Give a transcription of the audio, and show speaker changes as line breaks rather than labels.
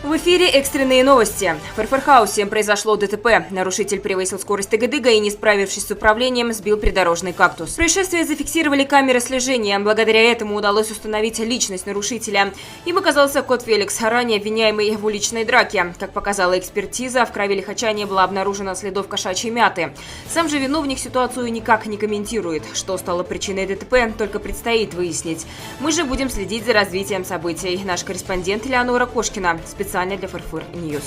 В эфире экстренные новости. В Фарфархаусе произошло ДТП. Нарушитель превысил скорость тыгы-дыга и, не справившись с управлением, сбил придорожный кактус. Происшествие зафиксировали камеры слежения. Благодаря этому удалось установить личность нарушителя. Им оказался кот Феликс, ранее обвиняемый в уличной драке. Как показала экспертиза, в крови лихача не было обнаружено следов кошачьей мяты. Сам же виновник ситуацию никак не комментирует. Что стало причиной ДТП, только предстоит выяснить. Мы же будем следить за развитием событий. Наш корреспондент Элеонора Кошкина специально для Фарфор Ньюс.